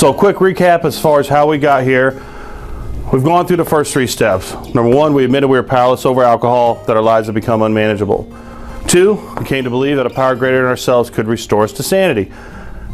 So quick recap as far as how we got here. We've gone through the first 3 steps. Number 1, we admitted we were powerless over alcohol, that our lives had become unmanageable. 2, we came to believe that a power greater than ourselves could restore us to sanity.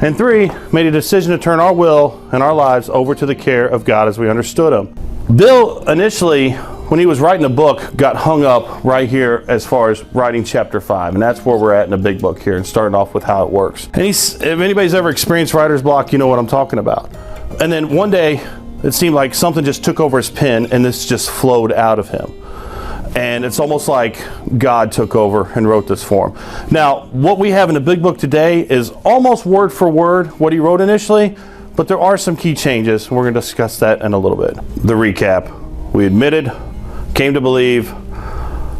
And 3, made a decision to turn our will and our lives over to the care of God as we understood Him. Bill initially, when he was writing the book, got hung up right here as far as writing chapter 5, and that's where we're at in the big book here, and starting off with how it works. And if anybody's ever experienced writer's block, you know what I'm talking about. And then one day, it seemed like something just took over his pen, and this just flowed out of him. And it's almost like God took over and wrote this for him. Now, what we have in the big book today is almost word for word what he wrote initially, but there are some key changes. We're going to discuss that in a little bit. The recap: we admitted, came to believe,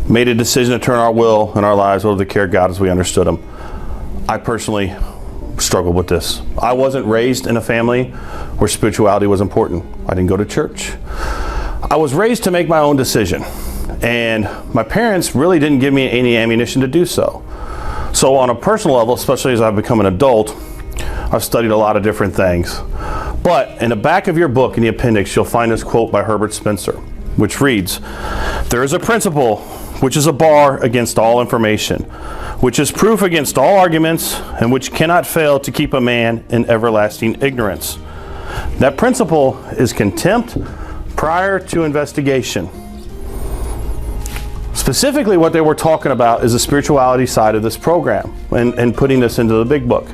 made a decision to turn our will and our lives over to the care of God as we understood Him. I personally struggled with this. I wasn't raised in a family where spirituality was important. I didn't go to church. I was raised to make my own decision, and my parents really didn't give me any ammunition to do so. So on a personal level, especially as I've become an adult, I've studied a lot of different things. But in the back of your book, in the appendix, you'll find this quote by Herbert Spencer, which reads, "There is a principle which is a bar against all information, which is proof against all arguments, and which cannot fail to keep a man in everlasting ignorance. That principle is contempt prior to investigation." Specifically, what they were talking about is the spirituality side of this program and putting this into the big book.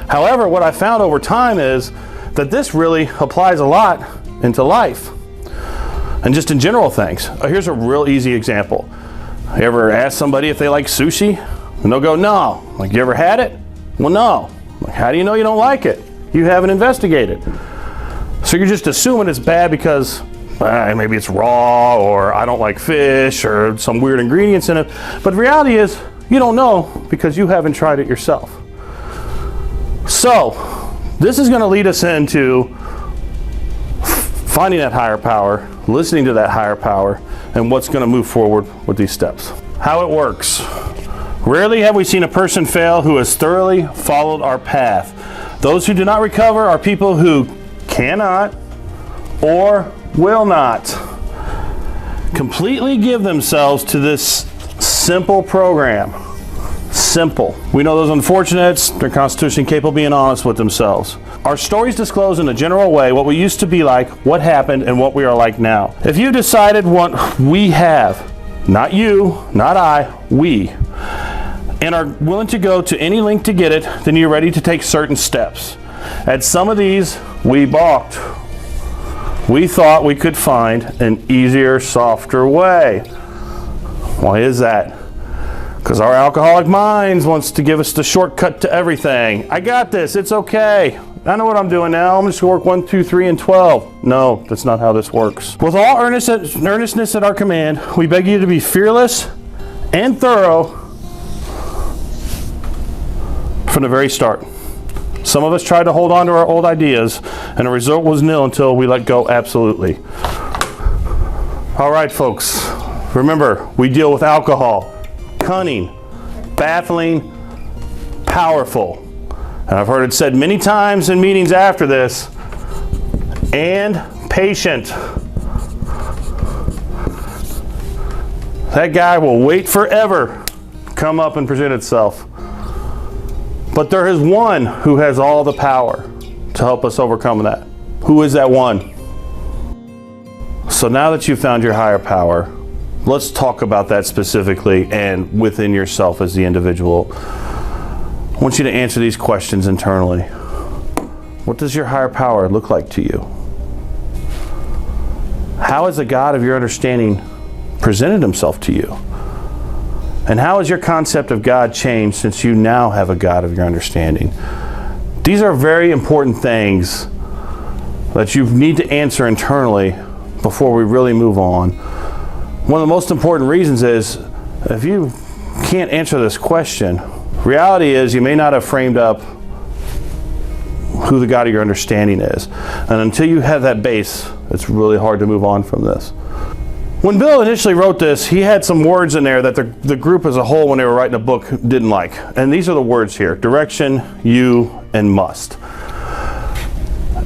However, what I found over time is that this really applies a lot into life and just in general things. Here's a real easy example. You ever ask somebody if they like sushi? And they'll go, "No." Like, "You ever had it?" "Well, no." Like, "How do you know you don't like it?" "You haven't investigated." So you're just assuming it's bad because maybe it's raw, or I don't like fish, or some weird ingredients in it. But the reality is, you don't know because you haven't tried it yourself. So this is going to lead us into finding that higher power, listening to that higher power, and what's going to move forward with these steps. How it works. Rarely have we seen a person fail who has thoroughly followed our path. Those who do not recover are people who cannot or will not completely give themselves to this simple program. Simple. We know those unfortunates, they're constitutionally capable of being honest with themselves. Our stories disclose in a general way what we used to be like, what happened, and what we are like now. If you decided what we have, not you, not I, we, and are willing to go to any length to get it, then you're ready to take certain steps. At some of these, we balked. We thought we could find an easier, softer way. Why is that? Because our alcoholic minds wants to give us the shortcut to everything. I got this, it's okay. I know what I'm doing now. I'm just going to work 1, 2, 3, and 12. No, that's not how this works. With all earnestness at our command, we beg you to be fearless and thorough from the very start. Some of us tried to hold on to our old ideas, and the result was nil until we let go absolutely. All right, folks. Remember, we deal with alcohol. Cunning, baffling, powerful. And I've heard it said many times in meetings after this, and patient. That guy will wait forever to come up and present itself. But there is one who has all the power to help us overcome that. Who is that one? So now that you've found your higher power, let's talk about that specifically and within yourself as the individual. I want you to answer these questions internally. What does your higher power look like to you? How has the God of your understanding presented Himself to you? And how has your concept of God changed since you now have a God of your understanding? These are very important things that you need to answer internally before we really move on. One of the most important reasons is, if you can't answer this question, reality is you may not have framed up who the God of your understanding is. And until you have that base, it's really hard to move on from this. When Bill initially wrote this, he had some words in there that the group as a whole, when they were writing a book, didn't like. And these are the words here: direction, you, and must.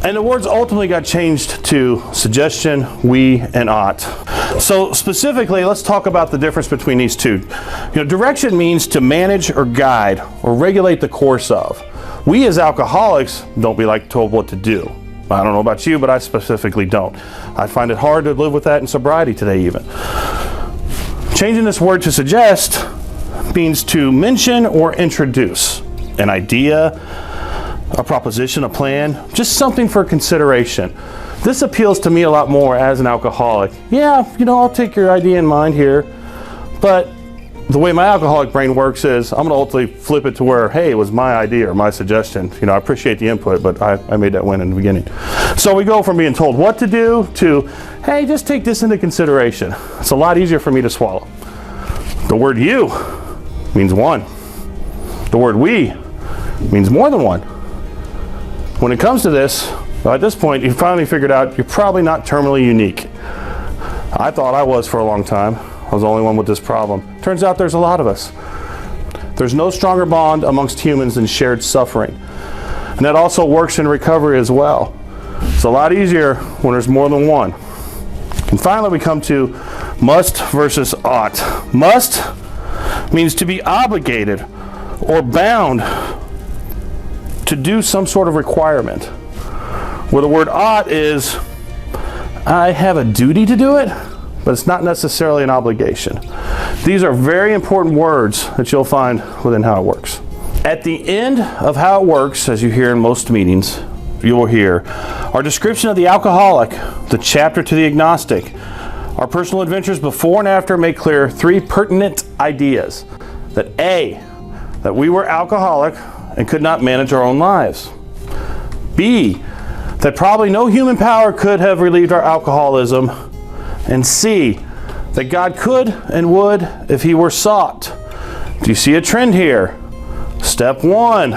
And the words ultimately got changed to suggestion, we, and ought. So specifically, let's talk about the difference between these two. Direction means to manage or guide or regulate the course of. We as alcoholics don't be told what to do. I don't know about you, but I specifically don't. I find it hard to live with that in sobriety today even. Changing this word to suggest means to mention or introduce an idea, a proposition, a plan, just something for consideration. This appeals to me a lot more as an alcoholic. Yeah, I'll take your idea in mind here, but the way my alcoholic brain works is I'm going to ultimately flip it to where, hey, it was my idea or my suggestion. I appreciate the input, but I made that win in the beginning. So we go from being told what to do to, hey, just take this into consideration. It's a lot easier for me to swallow. The word you means one. The word we means more than one. When it comes to this, at this point, you've finally figured out you're probably not terminally unique. I thought I was for a long time. I was the only one with this problem. Turns out there's a lot of us. There's no stronger bond amongst humans than shared suffering. And that also works in recovery as well. It's a lot easier when there's more than one. And finally we come to must versus ought. Must means to be obligated or bound to do some sort of requirement. Where the word ought is, I have a duty to do it, but it's not necessarily an obligation. These are very important words that you'll find within How It Works. At the end of How It Works, as you hear in most meetings, you will hear our description of the alcoholic, the chapter to the agnostic. Our personal adventures before and after make clear three pertinent ideas. That A, that we were alcoholic and could not manage our own lives. B, that probably no human power could have relieved our alcoholism. And C, that God could and would if he were sought. Do you see a trend here? Step 1,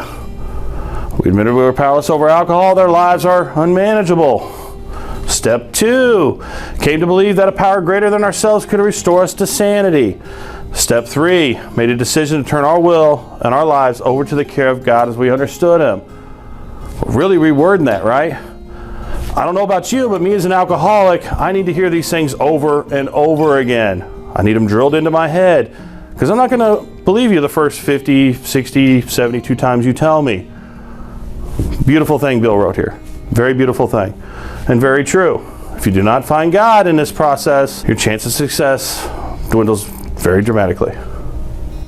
we admitted we were powerless over alcohol, their lives are unmanageable. Step 2, came to believe that a power greater than ourselves could restore us to sanity. Step 3, made a decision to turn our will and our lives over to the care of God as we understood him. We're really rewording that, right? I don't know about you, but me as an alcoholic, I need to hear these things over and over again. I need them drilled into my head because I'm not going to believe you the first 50, 60, 72 times you tell me. Beautiful thing Bill wrote here. Very beautiful thing. And very true. If you do not find God in this process, your chance of success dwindles very dramatically.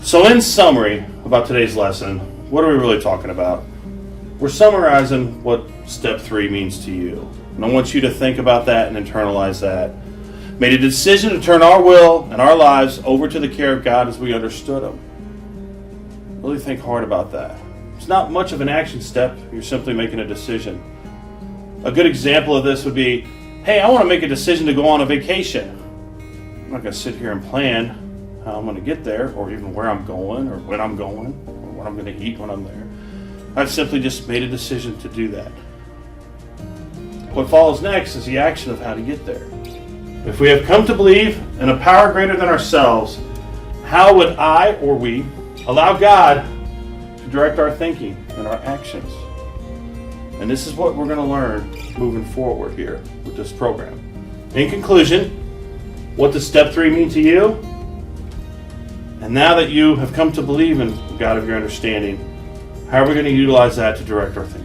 So in summary about today's lesson, what are we really talking about? We're summarizing what step 3 means to you. And I want you to think about that and internalize that. Made a decision to turn our will and our lives over to the care of God as we understood him. Really think hard about that. It's not much of an action step. You're simply making a decision. A good example of this would be, hey, I want to make a decision to go on a vacation. I'm not going to sit here and plan how I'm going to get there, or even where I'm going, or when I'm going, or what I'm going to eat when I'm there. I've simply just made a decision to do that. What follows next is the action of how to get there. If we have come to believe in a power greater than ourselves, how would I or we allow God to direct our thinking and our actions? And this is what we're going to learn moving forward here with this program. In conclusion, what does step 3 mean to you? And now that you have come to believe in God of your understanding, how are we going to utilize that to direct our thinking?